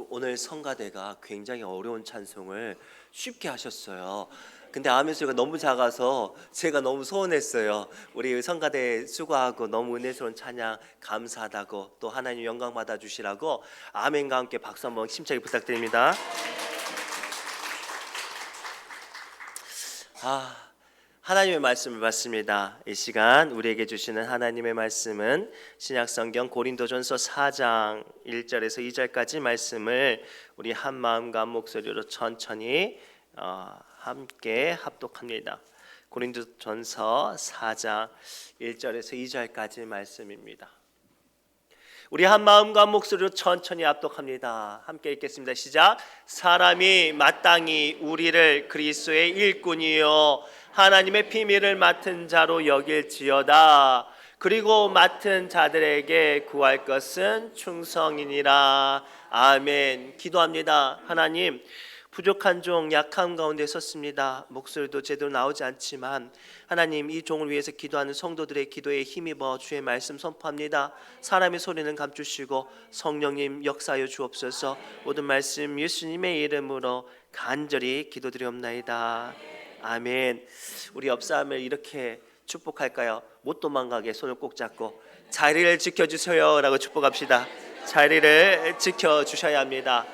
오늘 성가대가 굉장히 어려운 찬송을 쉽게 하셨어요. 근데 아멘 소리가 너무 작아서 제가 너무 소원했어요. 우리 성가대 수고하고 너무 은혜스러운 찬양 감사하다고, 또 하나님 영광 받아 주시라고 아멘과 함께 박수 한번 힘차게 부탁드립니다. 하나님의 말씀을 받습니다. 이 시간 우리에게 주시는 하나님의 말씀은 신약성경 고린도전서 4장 1절에서 2절까지 말씀을 우리 한 마음과 한 목소리로 천천히 함께 합독합니다. 고린도전서 4장 1절에서 2절까지 말씀입니다. 우리 한 마음과 한 목소리로 천천히 합독합니다. 함께 읽겠습니다. 시작. 사람이 마땅히 우리를 그리스도의 일꾼이요 하나님의 비밀을 맡은 자로 여길지어다. 그리고 맡은 자들에게 구할 것은 충성이니라. 아멘. 기도합니다. 하나님, 부족한 종 약함 가운데 섰습니다. 목소리도 제대로 나오지 않지만 하나님, 이 종을 위해서 기도하는 성도들의 기도에 힘입어 주의 말씀 선포합니다. 사람의 소리는 감추시고 성령님 역사하여 주옵소서. 모든 말씀 예수님의 이름으로 간절히 기도드리옵나이다. 아멘. 우리 옆사람을 이렇게 축복할까요? 못 도망가게 손을 꼭 잡고 자리를 지켜주세요 라고 축복합시다. 자리를 지켜주셔야 합니다.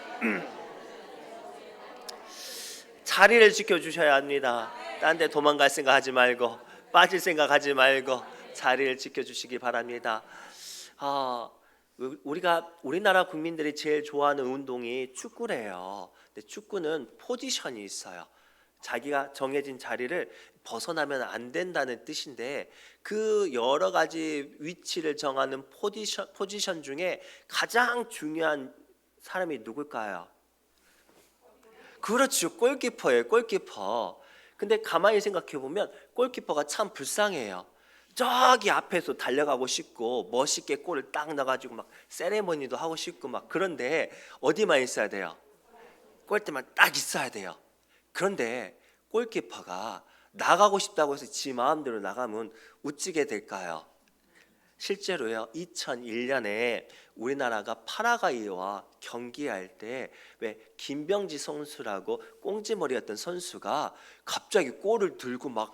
자리를 지켜주셔야 합니다. 딴 데 도망갈 생각 하지 말고, 빠질 생각 하지 말고 자리를 지켜주시기 바랍니다. 우리나라 국민들이 제일 좋아하는 운동이 축구래요. 근데 축구는 포지션이 있어요. 자기가 정해진 자리를 벗어나면 안 된다는 뜻인데, 그 여러 가지 위치를 정하는 포지션 중에 가장 중요한 사람이 누굴까요? 그렇죠. 골키퍼예요. 골키퍼. 근데 가만히 생각해 보면 골키퍼가 참 불쌍해요. 저기 앞에서 달려가고 싶고 멋있게 골을 딱 넣어가지고 막 세레머니도 하고 싶고 막, 그런데 어디만 있어야 돼요? 골대만 딱 있어야 돼요. 그런데 골키퍼가 나가고 싶다고 해서 지 마음대로 나가면 어찌게 될까요? 실제로요, 2001년에 우리나라가 파라과이와 경기할 때 왜 김병지 선수라고 꽁지머리였던 선수가 갑자기 골을 들고 막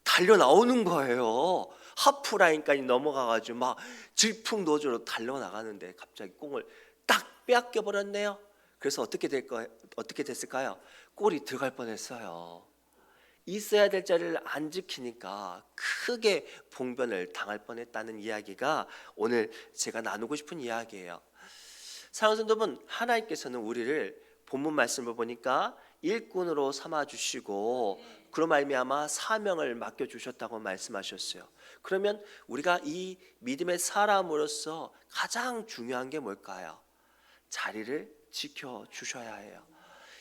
달려 나오는 거예요. 하프라인까지 넘어가가지고 막 질풍노도로 달려 나가는데 갑자기 공을 딱 빼앗겨 버렸네요. 그래서 어떻게 됐을까요? 골이 들어갈 뻔했어요. 있어야 될 자리를 안 지키니까 크게 봉변을 당할 뻔했다는 이야기가 오늘 제가 나누고 싶은 이야기예요. 사랑하는 성도분, 하나님께서는 우리를 본문 말씀을 보니까 일꾼으로 삼아주시고 그로 말미암아 사명을 맡겨주셨다고 말씀하셨어요. 그러면 우리가 이 믿음의 사람으로서 가장 중요한 게 뭘까요? 자리를 지켜주셔야 해요.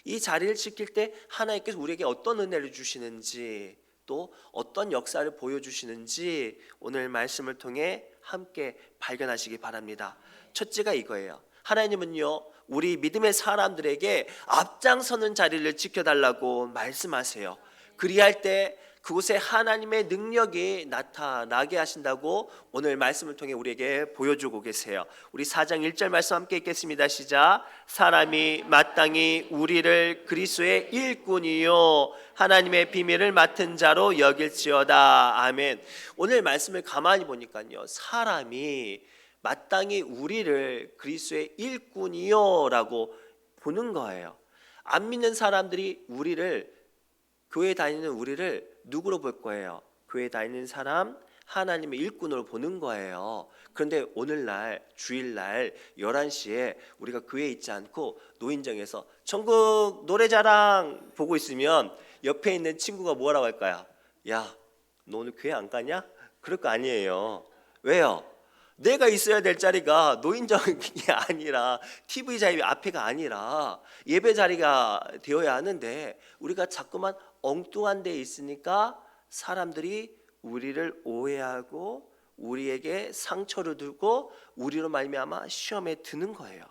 이 자리를 지킬 때 하나님께서 우리에게 어떤 은혜를 주시는지, 또 어떤 역사를 보여주시는지 오늘 말씀을 통해 함께 발견하시기 바랍니다. 첫째가 이거예요. 하나님은요, 우리 믿음의 사람들에게 앞장서는 자리를 지켜달라고 말씀하세요. 그리할 때 그곳에 하나님의 능력이 나타나게 하신다고 오늘 말씀을 통해 우리에게 보여주고 계세요. 우리 4장 1절 말씀 함께 읽겠습니다. 시작. 사람이 마땅히 우리를 그리스도의 일꾼이요 하나님의 비밀을 맡은 자로 여길지어다. 아멘. 오늘 말씀을 가만히 보니까요, 사람이 마땅히 우리를 그리스도의 일꾼이요 라고 보는 거예요. 안 믿는 사람들이 교회 다니는 우리를 누구로 볼 거예요? 교회 다니는 사람, 하나님의 일꾼으로 보는 거예요. 그런데 오늘날 주일날 11시에 우리가 교회에 있지 않고 노인정에서 전국 노래자랑 보고 있으면 옆에 있는 친구가 뭐라고 할까요? 야, 너 오늘 교회 안 가냐? 그럴 거 아니에요. 왜요? 내가 있어야 될 자리가 노인정이 아니라 TV 자리 앞에가 아니라 예배 자리가 되어야 하는데, 우리가 자꾸만 엉뚱한 데 있으니까 사람들이 우리를 오해하고 우리에게 상처를 두고 우리로 말미암아 시험에 드는 거예요.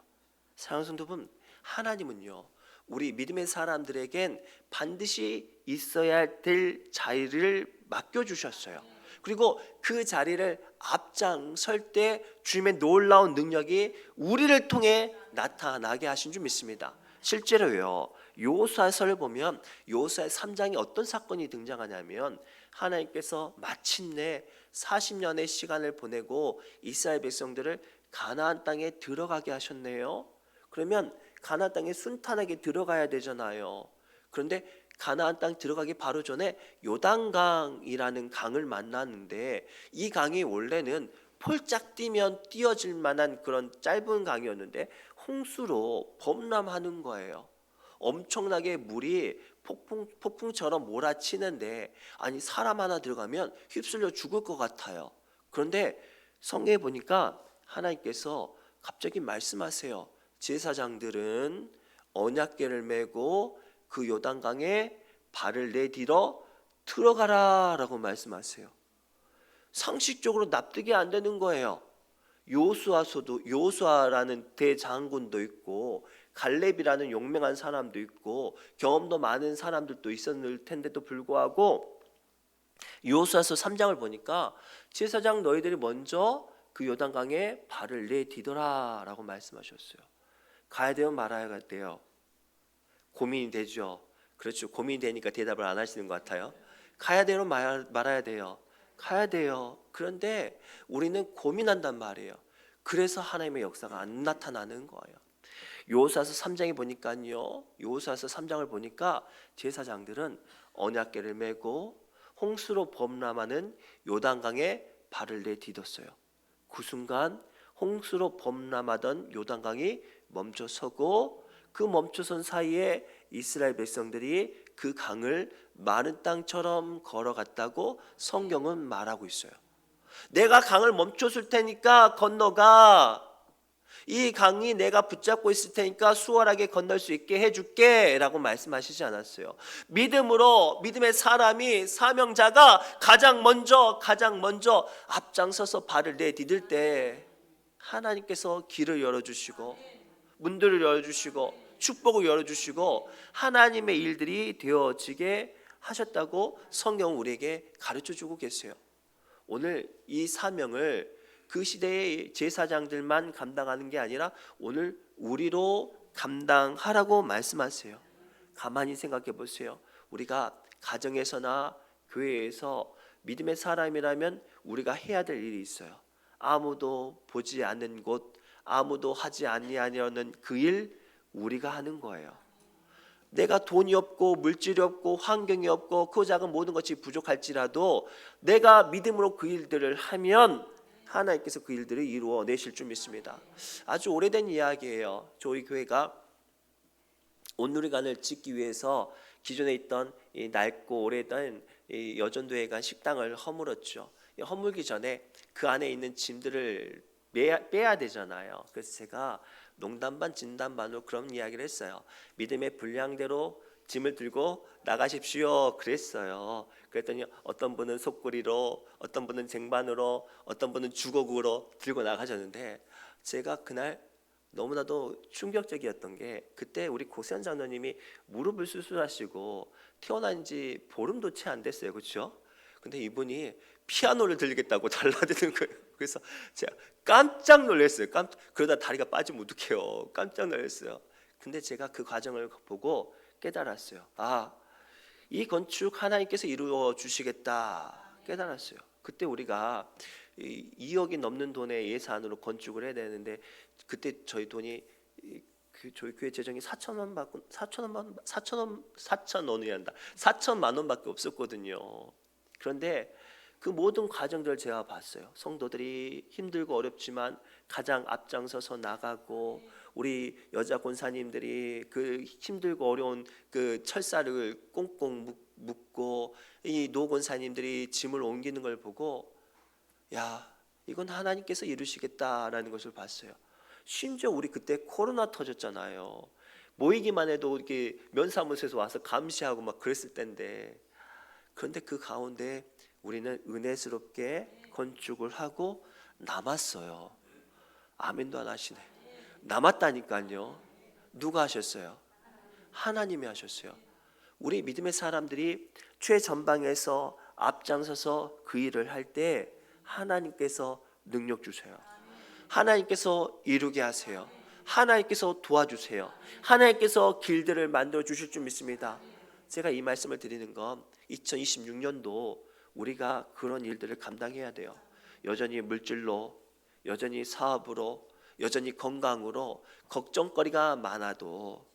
사랑하는 성도분, 하나님은요, 우리 믿음의 사람들에겐 반드시 있어야 될 자리를 맡겨주셨어요. 그리고 그 자리를 앞장설 때 주님의 놀라운 능력이 우리를 통해 나타나게 하신 줄 믿습니다. 실제로요, 여호수아서를 보면 여호수아 3장에 어떤 사건이 등장하냐면 하나님께서 마침내 40년의 시간을 보내고 이스라엘 백성들을 가나안 땅에 들어가게 하셨네요. 그러면 가나안 땅에 순탄하게 들어가야 되잖아요. 그런데 가나안 땅 들어가기 바로 전에 요단강이라는 강을 만났는데, 이 강이 원래는 폴짝 뛰면 뛰어질 만한 그런 짧은 강이었는데 홍수로 범람하는 거예요. 엄청나게 물이 폭풍처럼 몰아치는데, 아니 사람 하나 들어가면 휩쓸려 죽을 것 같아요. 그런데 성경에 보니까 하나님께서 갑자기 말씀하세요. 제사장들은 언약궤를 메고 그 요단강에 발을 내디뎌 들어가라 라고 말씀하세요. 상식적으로 납득이 안 되는 거예요. 여호수아라는 대장군도 있고 갈렙이라는 용맹한 사람도 있고 경험도 많은 사람들도 있었을 텐데도 불구하고 여호수아서 3장을 보니까 제사장 너희들이 먼저 그 요단강에 발을 내디뎌라 라고 말씀하셨어요. 가야 돼요, 말아야 돼요? 고민이 되죠. 그렇죠. 고민이 되니까 대답을 안 하시는 것 같아요. 가야 돼요, 말아야 돼요? 가야 돼요. 그런데 우리는 고민한단 말이에요. 그래서 하나님의 역사가 안 나타나는 거예요. 여호수아서 3장에 보니까요, 여호수아서 3장을 보니까 제사장들은 언약궤를 메고 홍수로 범람하는 요단강에 발을 내디뎠어요. 그 순간 홍수로 범람하던 요단강이 멈춰서고, 그 멈춰선 사이에 이스라엘 백성들이 그 강을 마른 땅처럼 걸어갔다고 성경은 말하고 있어요. 내가 강을 멈췄을 테니까 건너가. 이 강이 내가 붙잡고 있을 테니까 수월하게 건널 수 있게 해줄게 라고 말씀하시지 않았어요. 믿음의 사람이, 사명자가 가장 먼저 앞장서서 발을 내디딜 때 하나님께서 길을 열어주시고 문들을 열어주시고 축복을 열어주시고 하나님의 일들이 되어지게 하셨다고 성경은 우리에게 가르쳐주고 계세요. 오늘 이 사명을 그 시대의 제사장들만 감당하는 게 아니라 오늘 우리로 감당하라고 말씀하세요. 가만히 생각해 보세요. 우리가 가정에서나 교회에서 믿음의 사람이라면 우리가 해야 될 일이 있어요. 아무도 보지 않는 곳, 아무도 하지 아니하려는 그 일 우리가 하는 거예요. 내가 돈이 없고 물질이 없고 환경이 없고 그 작은 모든 것이 부족할지라도 내가 믿음으로 그 일들을 하면 하나님께서 그 일들을 이루어내실 줄 믿습니다. 아주 오래된 이야기예요. 저희 교회가 온누리관을 짓기 위해서 기존에 있던 이 낡고 오래된 이 여전도회관 식당을 허물었죠. 허물기 전에 그 안에 있는 짐들을 빼야 되잖아요. 그래서 제가 농담 반 진담 반으로 그런 이야기를 했어요. 믿음의 분량대로 짐을 들고 나가십시오 그랬어요. 그랬더니 어떤 분은 속구리로, 어떤 분은 쟁반으로, 어떤 분은 주걱으로 들고 나가셨는데, 제가 그날 너무나도 충격적이었던 게, 그때 우리 고세현 장로님이 무릎을 수술하시고 태어난 지 보름도 채 안 됐어요. 그렇죠? 근데 이분이 피아노를 들리겠다고 달라드는 거예요. 그래서 제가 깜짝 놀랐어요. 그러다 다리가 빠지면 어떡해요. 깜짝 놀랐어요. 근데 제가 그 과정을 보고 깨달았어요. 아, 이 건축 하나님께서 이루어 주시겠다 깨달았어요. 그때 우리가 2억이 넘는 돈의 예산으로 건축을 해야 되는데, 그때 저희 돈이 저희 교회 재정이 4천만 원밖에 없었거든요. 그런데 그 모든 과정들을 제가 봤어요. 성도들이 힘들고 어렵지만 가장 앞장서서 나가고, 우리 여자 권사님들이 그 힘들고 어려운 그 철사를 꽁꽁 묶고, 이 노 권사님들이 짐을 옮기는 걸 보고, 야, 이건 하나님께서 이루시겠다라는 것을 봤어요. 심지어 우리 그때 코로나 터졌잖아요. 모이기만 해도 이렇게 면사무소에서 와서 감시하고 막 그랬을 때인데, 그런데 그 가운데 우리는 은혜스럽게 건축을 하고 남았어요. 아멘도 안 하시네. 남았다니까요. 누가 하셨어요? 하나님이 하셨어요. 우리 믿음의 사람들이 최전방에서 앞장서서 그 일을 할 때 하나님께서 능력 주세요. 하나님께서 이루게 하세요. 하나님께서 도와주세요. 하나님께서 길들을 만들어 주실 줄 믿습니다. 제가 이 말씀을 드리는 건 2026년도 우리가 그런 일들을 감당해야 돼요. 여전히 물질로, 여전히 사업으로, 여전히 건강으로 걱정거리가 많아도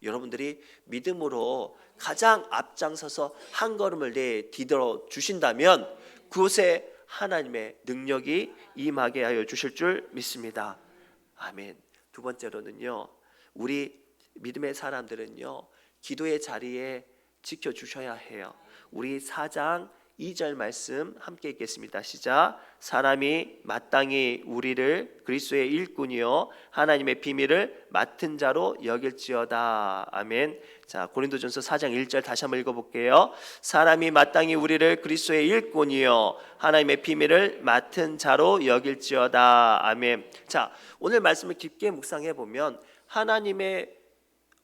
여러분들이 믿음으로 가장 앞장서서 한 걸음을 내디뎌 주신다면 그곳에 하나님의 능력이 임하게 하여 주실 줄 믿습니다. 아멘. 두 번째로는요, 우리 믿음의 사람들은요, 기도의 자리에 지켜주셔야 해요. 우리 4장 2절 말씀 함께 읽겠습니다. 시작. 사람이 마땅히 우리를 그리스도의 일꾼이요 하나님의 비밀을 맡은 자로 여길지어다. 아멘. 자, 고린도전서 4장 1절 다시 한번 읽어볼게요. 사람이 마땅히 우리를 그리스도의 일꾼이요 하나님의 비밀을 맡은 자로 여길지어다. 아멘. 자, 오늘 말씀을 깊게 묵상해 보면 하나님의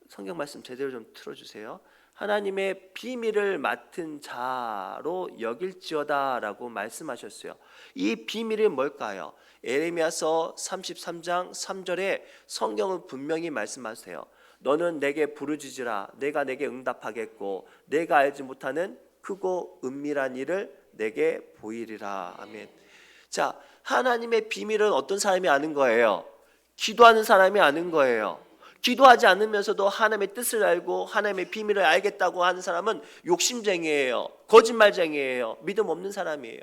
성경 말씀 제대로 좀 틀어주세요. 하나님의 비밀을 맡은 자로 여길지어다라고 말씀하셨어요. 이 비밀이 뭘까요? 에레미야서 33장 3절에 성경은 분명히 말씀하세요. 너는 내게 부르짖으라 내가 내게 응답하겠고 내가 알지 못하는 크고 은밀한 일을 내게 보이리라. 아멘. 자, 하나님의 비밀은 어떤 사람이 아는 거예요? 기도하는 사람이 아는 거예요. 기도하지 않으면서도 하나님의 뜻을 알고 하나님의 비밀을 알겠다고 하는 사람은 욕심쟁이에요. 거짓말쟁이에요. 믿음 없는 사람이에요.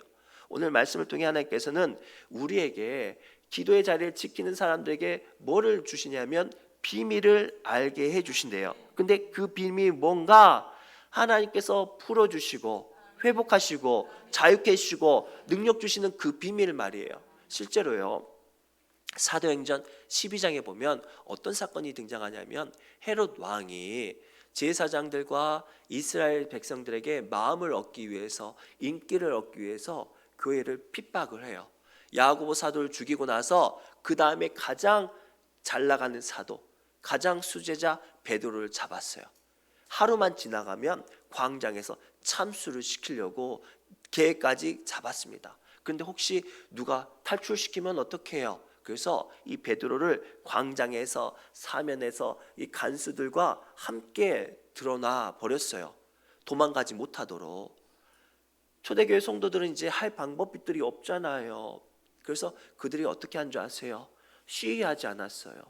오늘 말씀을 통해 하나님께서는 우리에게 기도의 자리를 지키는 사람들에게 뭐를 주시냐면 비밀을 알게 해주신대요. 근데 그 비밀이 뭔가 하나님께서 풀어주시고 회복하시고 자유케 해주시고 능력 주시는 그 비밀 말이에요. 실제로요, 사도행전 12장에 보면 어떤 사건이 등장하냐면 헤롯 왕이 제사장들과 이스라엘 백성들에게 마음을 얻기 위해서, 인기를 얻기 위해서 교회를 핍박을 해요. 야고보 사도를 죽이고 나서 그 다음에 가장 잘 나가는 사도, 가장 수제자 베드로를 잡았어요. 하루만 지나가면 광장에서 참수를 시키려고 계획까지 잡았습니다. 그런데 혹시 누가 탈출시키면 어떻게 해요? 그래서 이 베드로를 광장에서 사면에서 이 간수들과 함께 드러나 버렸어요. 도망가지 못하도록. 초대교회 성도들은 이제 할 방법들이 없잖아요. 그래서 그들이 어떻게 한 줄 아세요? 시위하지 않았어요.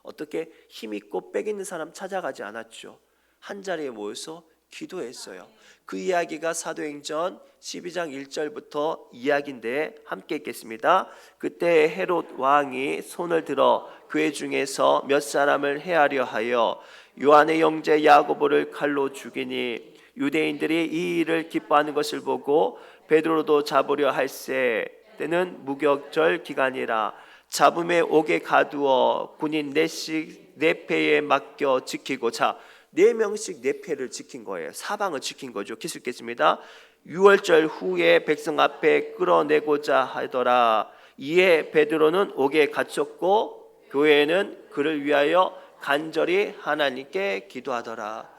어떻게 힘있고 빽 있는 사람 찾아가지 않았죠. 한자리에 모여서 기도했어요. 그 이야기가 사도행전 12장 1절부터 이야기인데 함께 읽겠습니다. 그때 헤롯 왕이 손을 들어 교회 중에서 몇 사람을 해하려 하여 요한의 형제 야고보를 칼로 죽이니 유대인들이 이 일을 기뻐하는 것을 보고 베드로도 잡으려 할세. 때는 무격절 기간이라 잡음에 옥에 가두어 군인 4패에 맡겨 지키고, 자, 4명씩 4패를 지킨 거예요. 사방을 지킨 거죠. 기술겠습니다. 6월절 후에 백성 앞에 끌어내고자 하더라. 이에 베드로는 옥에 갇혔고 교회는 그를 위하여 간절히 하나님께 기도하더라.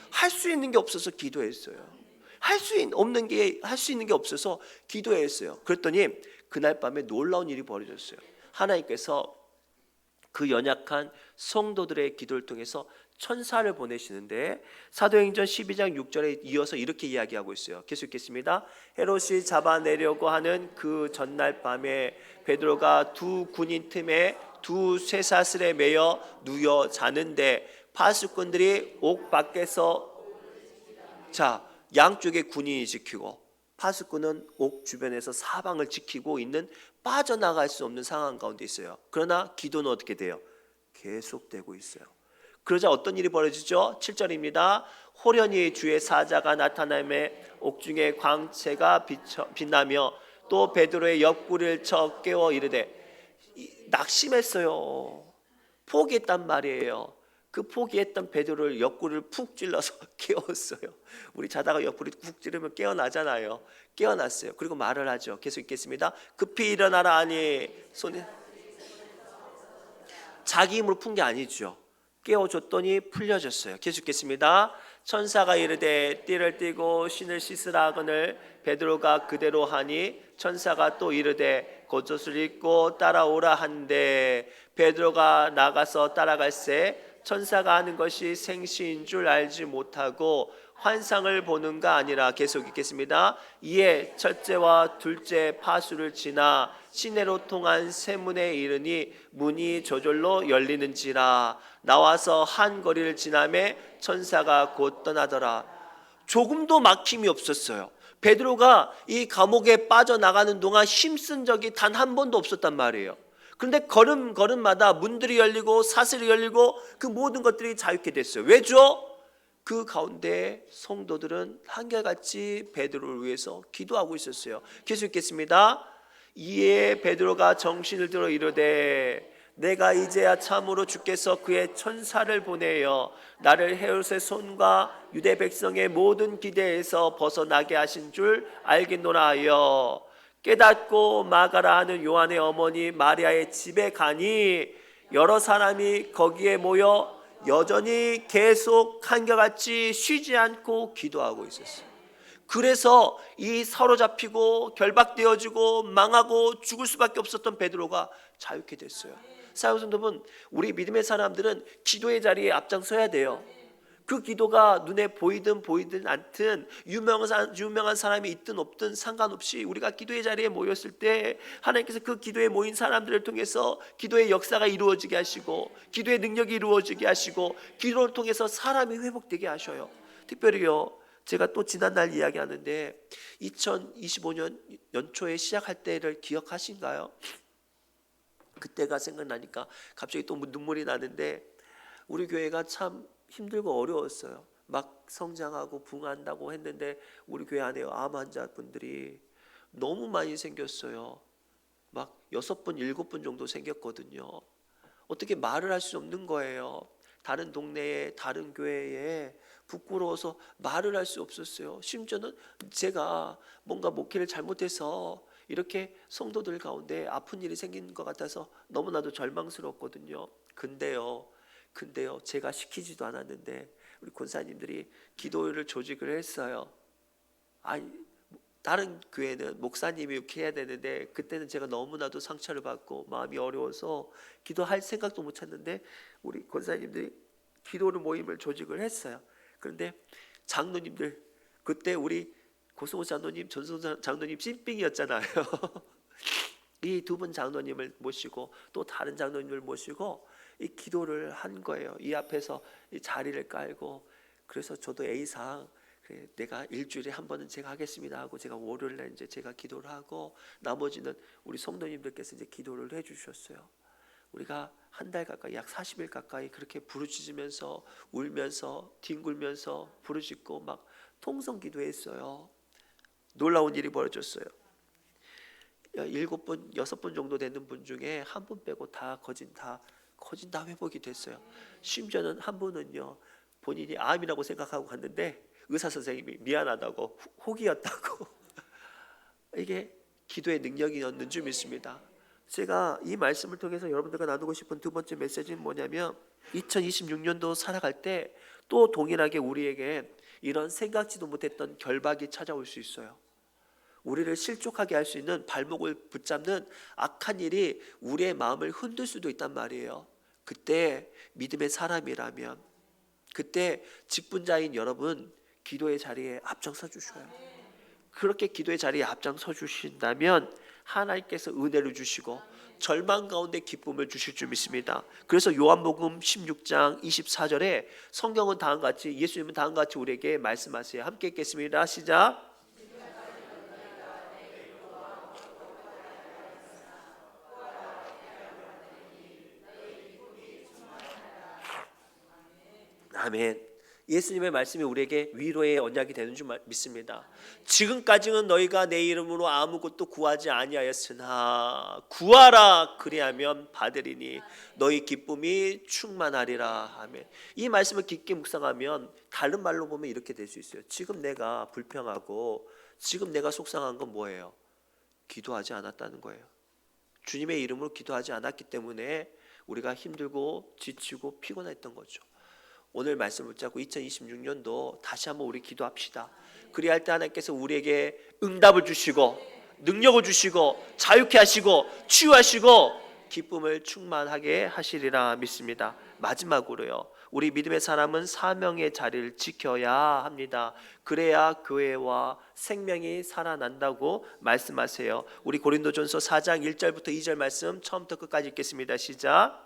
할 수 있는 게 없어서 기도했어요. 할 수 있는 게 없어서 기도했어요. 그랬더니 그날 밤에 놀라운 일이 벌어졌어요. 하나님께서 그 연약한 성도들의 기도를 통해서 천사를 보내시는데 사도행전 12장 6절에 이어서 이렇게 이야기하고 있어요. 계속 읽겠습니다. 헤롯이 잡아내려고 하는 그 전날 밤에 베드로가 두 군인 틈에 두 쇠사슬에 매여 누워 자는데 파수꾼들이 옥 밖에서, 자, 양쪽에 군인이 지키고 파수꾼은 옥 주변에서 사방을 지키고 있는 빠져나갈 수 없는 상황 가운데 있어요. 그러나 기도는 어떻게 돼요? 계속되고 있어요. 그러자 어떤 일이 벌어지죠? 7절입니다. 호련히 주의 사자가 나타나매 옥중에 광채가 빛나며 또 베드로의 옆구리를 쳐 깨워 이르되, 낙심했어요. 포기했단 말이에요. 그 포기했던 베드로를 옆구리를 푹 찔러서 깨웠어요. 우리 자다가 옆구리 푹 찌르면 깨어나잖아요. 깨어났어요. 그리고 말을 하죠. 계속 읽겠습니다. 급히 일어나라 하니 손에, 자기 힘으로 푼 게 아니죠. 깨워줬더니 풀려졌어요. 계속 읽겠습니다. 천사가 이르되 띠를 띠고 신을 씻으라 하거늘 베드로가 그대로 하니 천사가 또 이르되 겉옷을 입고 따라오라 한데 베드로가 나가서 따라갈새 천사가 하는 것이 생시인 줄 알지 못하고 환상을 보는가 아니라. 계속 읽겠습니다. 이에 첫째와 둘째 파수를 지나 시내로 통한 세문에 이르니 문이 저절로 열리는지라. 나와서 한 거리를 지나매 천사가 곧 떠나더라. 조금도 막힘이 없었어요. 베드로가 이 감옥에 빠져나가는 동안 힘쓴 적이 단 한 번도 없었단 말이에요. 그런데 걸음마다 문들이 열리고 사슬이 열리고 그 모든 것들이 자유케 됐어요. 왜죠? 그 가운데 성도들은 한결같이 베드로를 위해서 기도하고 있었어요. 계속 읽겠습니다. 이에 베드로가 정신을 들어 이르되 내가 이제야 참으로 주께서 그의 천사를 보내어 나를 헤롯의 손과 유대 백성의 모든 기대에서 벗어나게 하신 줄 알겠노라 하여 깨닫고 마가라 하는 요한의 어머니 마리아의 집에 가니 여러 사람이 거기에 모여 여전히 계속 한결같이 쉬지 않고 기도하고 있었어요. 그래서 이 사로잡히고 결박되어지고 망하고 죽을 수밖에 없었던 베드로가 자유케 됐어요. 사랑하는 성도분, 우리 믿음의 사람들은 기도의 자리에 앞장서야 돼요. 그 기도가 눈에 보이든 않든 유명한 사람이 있든 없든 상관없이 우리가 기도의 자리에 모였을 때 하나님께서 그 기도에 모인 사람들을 통해서 기도의 역사가 이루어지게 하시고 기도의 능력이 이루어지게 하시고 기도를 통해서 사람이 회복되게 하셔요. 특별히요, 제가 또 지난날 이야기하는데 2025년 연초에 시작할 때를 기억하신가요? 그때가 생각나니까 갑자기 또 눈물이 나는데 우리 교회가 참 힘들고 어려웠어요. 막 성장하고 붕한다고 했는데 우리 교회 안에 암 환자분들이 너무 많이 생겼어요. 막 6분, 7분 정도 생겼거든요. 어떻게 말을 할 수 없는 거예요. 다른 동네에 다른 교회에 부끄러워서 말을 할 수 없었어요. 심지어는 제가 뭔가 목회를 잘못해서 이렇게 성도들 가운데 아픈 일이 생긴 것 같아서 너무나도 절망스럽거든요. 근데요 제가 시키지도 않았는데 우리 권사님들이 기도를 조직을 했어요. 다른 교회는 목사님이 이렇게 해야 되는데 그때는 제가 너무나도 상처를 받고 마음이 어려워서 기도할 생각도 못 했는데 우리 권사님들이 기도를 모임을 조직을 했어요. 그런데 장로님들, 그때 우리 고승호 장로님, 전승호 장로님 찐빙이었잖아요. 이 두 분 장로님을 모시고 또 다른 장로님을 모시고 이 기도를 한 거예요. 이 앞에서 이 자리를 깔고. 그래서 저도 A상 그래, 내가 일주일에 한 번은 제가 하겠습니다 하고 제가 월요일날 이제 제가 기도를 하고 나머지는 우리 성도님들께서 이제 기도를 해주셨어요. 우리가 한 달 가까이 약 40일 가까이 그렇게 부르짖으면서 울면서 뒹굴면서 부르짖고 막 통성 기도했어요. 놀라운 일이 벌어졌어요. 7분, 6분 정도 되는 분 중에 한 분 빼고 다 거진 다 회복이 됐어요. 심지어는 한 분은요, 본인이 암이라고 생각하고 갔는데 의사 선생님이 미안하다고 혹이었다고 이게 기도의 능력이었는 줄 믿습니다. 제가 이 말씀을 통해서 여러분들과 나누고 싶은 두 번째 메시지는 뭐냐면 2026년도 살아갈 때 또 동일하게 우리에게 이런 생각지도 못했던 결박이 찾아올 수 있어요. 우리를 실족하게 할 수 있는 발목을 붙잡는 악한 일이 우리의 마음을 흔들 수도 있단 말이에요. 그때 믿음의 사람이라면, 그때 직분자인 여러분 기도의 자리에 앞장서 주셔요. 그렇게 기도의 자리에 앞장서 주신다면 하나님께서 은혜를 주시고 절망 가운데 기쁨을 주실 줄 믿습니다. 그래서 요한복음 16장 24절에 성경은 다음과 같이, 예수님은 다음과 같이 우리에게 말씀하세요. 함께 읽겠습니다. 시작. 아멘. 예수님의 말씀이 우리에게 위로의 언약이 되는 줄 믿습니다. 지금까지는 너희가 내 이름으로 아무것도 구하지 아니하였으나 구하라 그리하면 받으리니 너희 기쁨이 충만하리라. 아멘. 이 말씀을 깊게 묵상하면 다른 말로 보면 이렇게 될 수 있어요. 지금 내가 불평하고 지금 내가 속상한 건 뭐예요? 기도하지 않았다는 거예요. 주님의 이름으로 기도하지 않았기 때문에 우리가 힘들고 지치고 피곤했던 거죠. 오늘 말씀을 붙잡고 2026년도 다시 한번 우리 기도합시다. 그리할 때 하나님께서 우리에게 응답을 주시고 능력을 주시고 자유케 하시고 치유하시고 기쁨을 충만하게 하시리라 믿습니다. 마지막으로요, 우리 믿음의 사람은 사명의 자리를 지켜야 합니다. 그래야 교회와 생명이 살아난다고 말씀하세요. 우리 고린도전서 4장 1절부터 2절 말씀 처음부터 끝까지 읽겠습니다. 시작.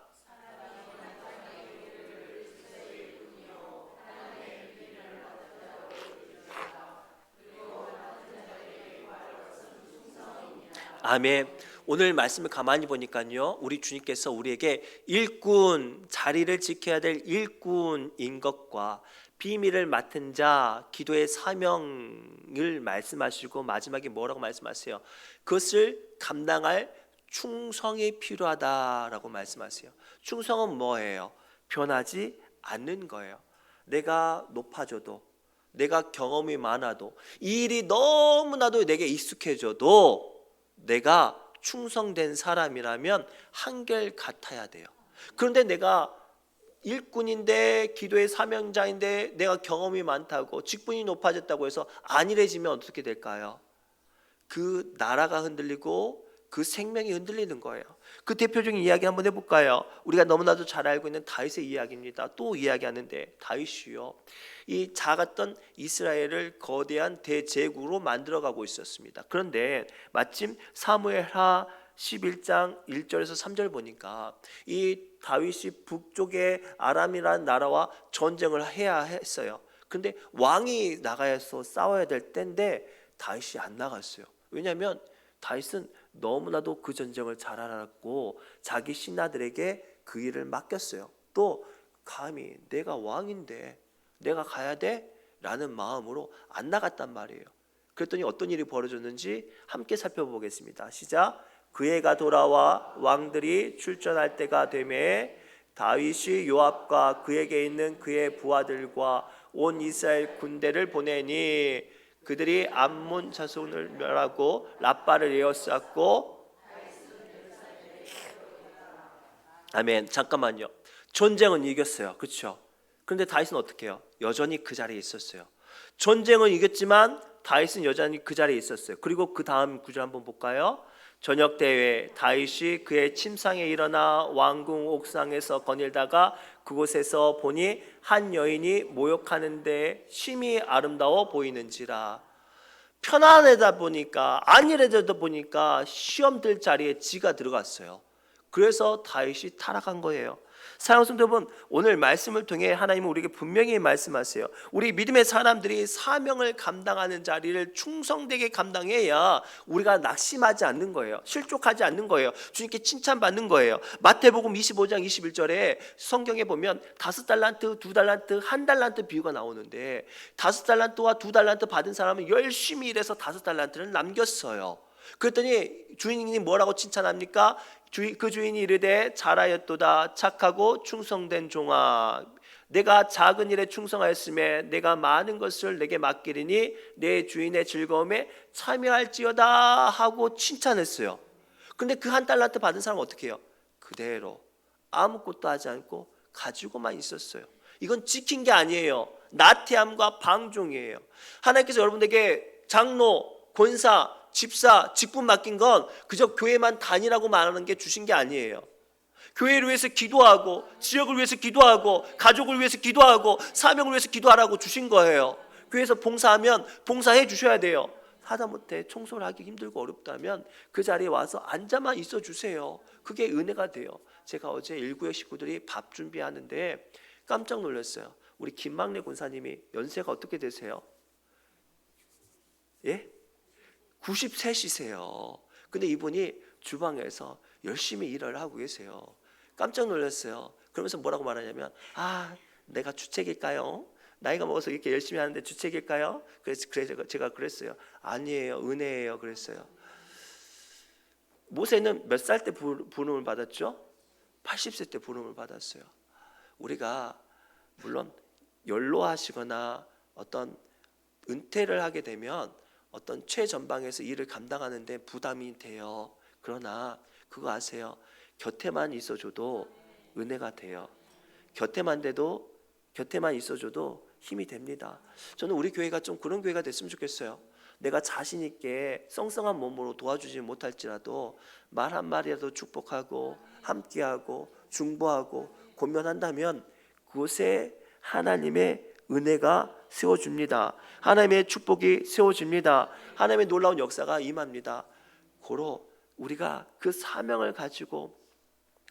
아멘. 오늘 말씀을 가만히 보니까요, 우리 주님께서 우리에게 일꾼, 자리를 지켜야 될 일꾼인 것과 비밀을 맡은 자, 기도의 사명을 말씀하시고 마지막에 뭐라고 말씀하세요? 그것을 감당할 충성이 필요하다라고 말씀하세요. 충성은 뭐예요? 변하지 않는 거예요. 내가 높아져도, 내가 경험이 많아도, 이 일이 너무나도 내게 익숙해져도 내가 충성된 사람이라면 한결 같아야 돼요. 그런데 내가 일꾼인데 기도의 사명자인데 내가 경험이 많다고 직분이 높아졌다고 해서 안일해지면 어떻게 될까요? 그 나라가 흔들리고 그 생명이 흔들리는 거예요. 그 대표적인 이야기 한번 해볼까요? 우리가 너무나도 잘 알고 있는 다윗의 이야기입니다. 또 이야기하는데 다윗이요, 이 작았던 이스라엘을 거대한 대제국으로 만들어가고 있었습니다. 그런데 마침 사무엘하 11장 1절에서 3절 보니까 이 다윗이 북쪽의 아람이라는 나라와 전쟁을 해야 했어요. 근데 왕이 나가서 싸워야 될 때인데 다윗이 안 나갔어요. 왜냐하면 다윗은 너무나도 그 전쟁을 잘 알았고 자기 신하들에게 그 일을 맡겼어요. 또 감히 내가 왕인데 내가 가야 돼? 라는 마음으로 안 나갔단 말이에요. 그랬더니 어떤 일이 벌어졌는지 함께 살펴보겠습니다. 시작. 그 해가 돌아와 왕들이 출전할 때가 되매 다윗이 요압과 그에게 있는 그의 부하들과 온 이스라엘 군대를 보내니 그들이 암몬 자손을 멸하고 라빠를 에워쌌고. 아멘. 잠깐만요. 전쟁은 이겼어요. 그렇죠? 그런데 다윗은 어떻게 해요? 여전히 그 자리에 있었어요. 전쟁은 이겼지만 다윗은 여전히 그 자리에 있었어요. 그리고 그 다음 구절 한번 볼까요? 저녁 때에 다윗이 그의 침상에 일어나 왕궁 옥상에서 거닐다가 그곳에서 보니 한 여인이 모욕하는데 심히 아름다워 보이는지라. 편안하다 보니까, 안일해지다 보니까 시험 들 자리에 지가 들어갔어요. 그래서 다윗이 타락한 거예요. 사랑하는 성도 여러분, 오늘 말씀을 통해 하나님은 우리에게 분명히 말씀하세요. 우리 믿음의 사람들이 사명을 감당하는 자리를 충성되게 감당해야 우리가 낙심하지 않는 거예요. 실족하지 않는 거예요. 주님께 칭찬받는 거예요. 마태복음 25장 21절에 성경에 보면 5달란트, 2달란트, 1달란트 비유가 나오는데 5달란트와 2달란트 받은 사람은 열심히 일해서 5달란트를 남겼어요. 그랬더니 주인이 뭐라고 칭찬합니까? 그 주인이 이르되 잘하였도다 착하고 충성된 종아, 내가 작은 일에 충성하였음에 내가 많은 것을 내게 맡기리니 내 주인의 즐거움에 참여할지어다 하고 칭찬했어요. 근데 그 1달란트 받은 사람은 어떻게 해요? 그대로 아무것도 하지 않고 가지고만 있었어요. 이건 지킨 게 아니에요. 나태함과 방종이에요. 하나님께서 여러분에게 장로, 권사, 집사, 직분 맡긴 건 그저 교회만 다니라고 말하는 게 주신 게 아니에요. 교회를 위해서 기도하고, 지역을 위해서 기도하고, 가족을 위해서 기도하고, 사명을 위해서 기도하라고 주신 거예요. 교회에서 봉사하면 봉사해 주셔야 돼요. 하다못해 청소를 하기 힘들고 어렵다면 그 자리에 와서 앉아만 있어 주세요. 그게 은혜가 돼요. 제가 어제 1구역 식구들이 밥 준비하는데 깜짝 놀랐어요. 우리 김막래 권사님이 연세가 어떻게 되세요? 예? 93이세요. 근데 이분이 주방에서 열심히 일을 하고 계세요. 깜짝 놀랐어요. 그러면서 뭐라고 말하냐면, 내가 주책일까요? 나이가 먹어서 이렇게 열심히 하는데 주책일까요? 그래서 제가 그랬어요. 아니에요, 은혜예요. 그랬어요. 모세는 몇 살 때 부름을 받았죠? 80세 때 부름을 받았어요. 우리가 물론 연로하시거나 어떤 은퇴를 하게 되면 어떤 최전방에서 일을 감당하는데 부담이 돼요. 그러나 그거 아세요? 곁에만 있어줘도 은혜가 돼요. 곁에만 있어줘도 힘이 됩니다. 저는 우리 교회가 좀 그런 교회가 됐으면 좋겠어요. 내가 자신 있게 성성한 몸으로 도와주지 못할지라도 말 한마디라도 축복하고 함께하고 중보하고 권면한다면 그곳에 하나님의 은혜가 세워집니다. 하나님의 축복이 세워집니다. 하나님의 놀라운 역사가 임합니다. 고로 우리가 그 사명을 가지고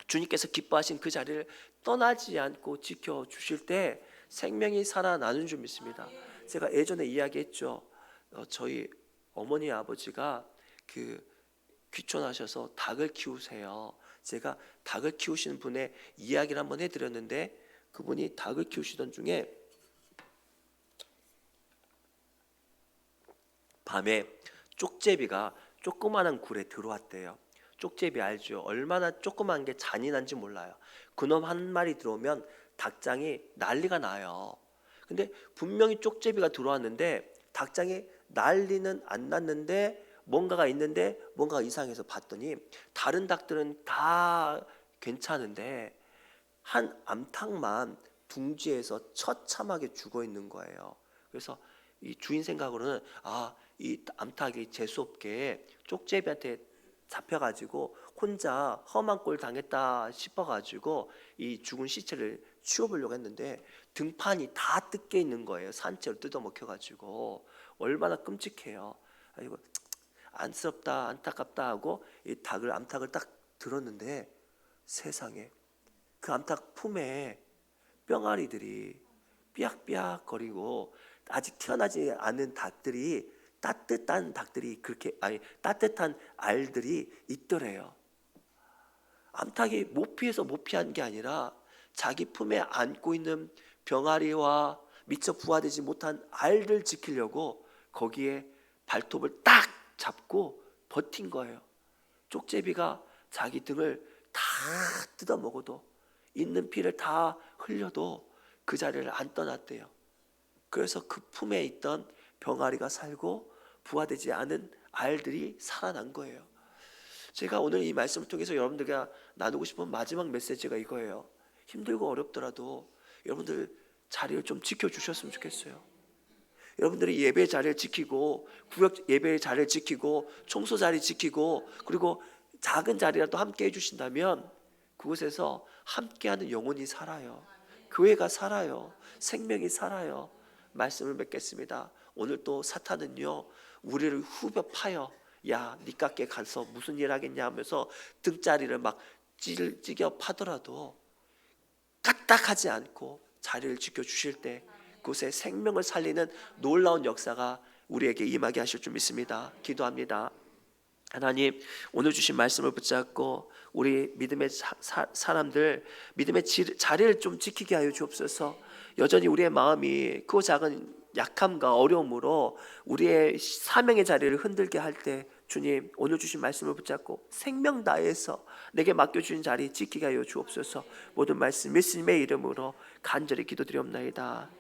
주님께서 기뻐하신 그 자리를 떠나지 않고 지켜주실 때 생명이 살아나는 줄 믿습니다. 제가 예전에 이야기했죠. 저희 어머니 아버지가 귀촌하셔서 닭을 키우세요. 제가 닭을 키우시는 분의 이야기를 한번 해드렸는데, 그분이 닭을 키우시던 중에 밤에 쪽제비가 조그마한 굴에 들어왔대요. 쪽제비 알죠? 얼마나 조그만 게 잔인한지 몰라요. 그놈 한 마리 들어오면 닭장이 난리가 나요. 근데 분명히 쪽제비가 들어왔는데 닭장에 난리는 안 났는데 뭔가가 있는데 뭔가가 이상해서 봤더니 다른 닭들은 다 괜찮은데 한 암탉만 둥지에서 처참하게 죽어 있는 거예요. 그래서 이 주인 생각으로는 이 암탉이 재수없게 쪽제비한테 잡혀가지고 혼자 험한 꼴 당했다 싶어가지고 이 죽은 시체를 치워보려고 했는데 등판이 다 뜯겨 있는 거예요. 산채로 뜯어먹혀가지고. 얼마나 끔찍해요. 아이고 안쓰럽다 안타깝다 하고 이 암탉을 딱 들었는데 세상에 그 암탉 품에 뿅아리들이 삐약삐약 거리고 아직 태어나지 않은 닭들이 따뜻한 알들이 있더래요. 암탉이 못 피해서 못 피한 게 아니라 자기 품에 안고 있는 병아리와 미처 부화되지 못한 알들 지키려고 거기에 발톱을 딱 잡고 버틴 거예요. 쪽제비가 자기 등을 다 뜯어 먹어도 있는 피를 다 흘려도 그 자리를 안 떠났대요. 그래서 그 품에 있던 병아리가 살고 부화되지 않은 알들이 살아난 거예요. 제가 오늘 이 말씀을 통해서 여러분들과 나누고 싶은 마지막 메시지가 이거예요. 힘들고 어렵더라도 여러분들 자리를 좀 지켜주셨으면 좋겠어요. 여러분들이 예배 자리를 지키고 구역 예배 자리를 지키고 청소 자리 지키고 그리고 작은 자리라도 함께 해주신다면 그곳에서 함께하는 영혼이 살아요. 교회가 살아요. 생명이 살아요. 말씀을 맺겠습니다. 오늘 또 사탄은요 우리를 후벼 파여 야 니 깎게 가서 무슨 일 하겠냐 하면서 등자리를 막 찌겨 파더라도 까딱하지 않고 자리를 지켜주실 때 그곳에 생명을 살리는 놀라운 역사가 우리에게 임하게 하실 줄 믿습니다. 기도합니다. 하나님, 오늘 주신 말씀을 붙잡고 우리 믿음의 사람들 믿음의 자리를 좀 지키게 하여 주옵소서. 여전히 우리의 마음이 그 작은 약함과 어려움으로 우리의 사명의 자리를 흔들게 할 때 주님 오늘 주신 말씀을 붙잡고 생명 다해서 내게 맡겨주신 자리 지키게 하여 주옵소서. 모든 말씀 예수님의 이름으로 간절히 기도드리옵나이다.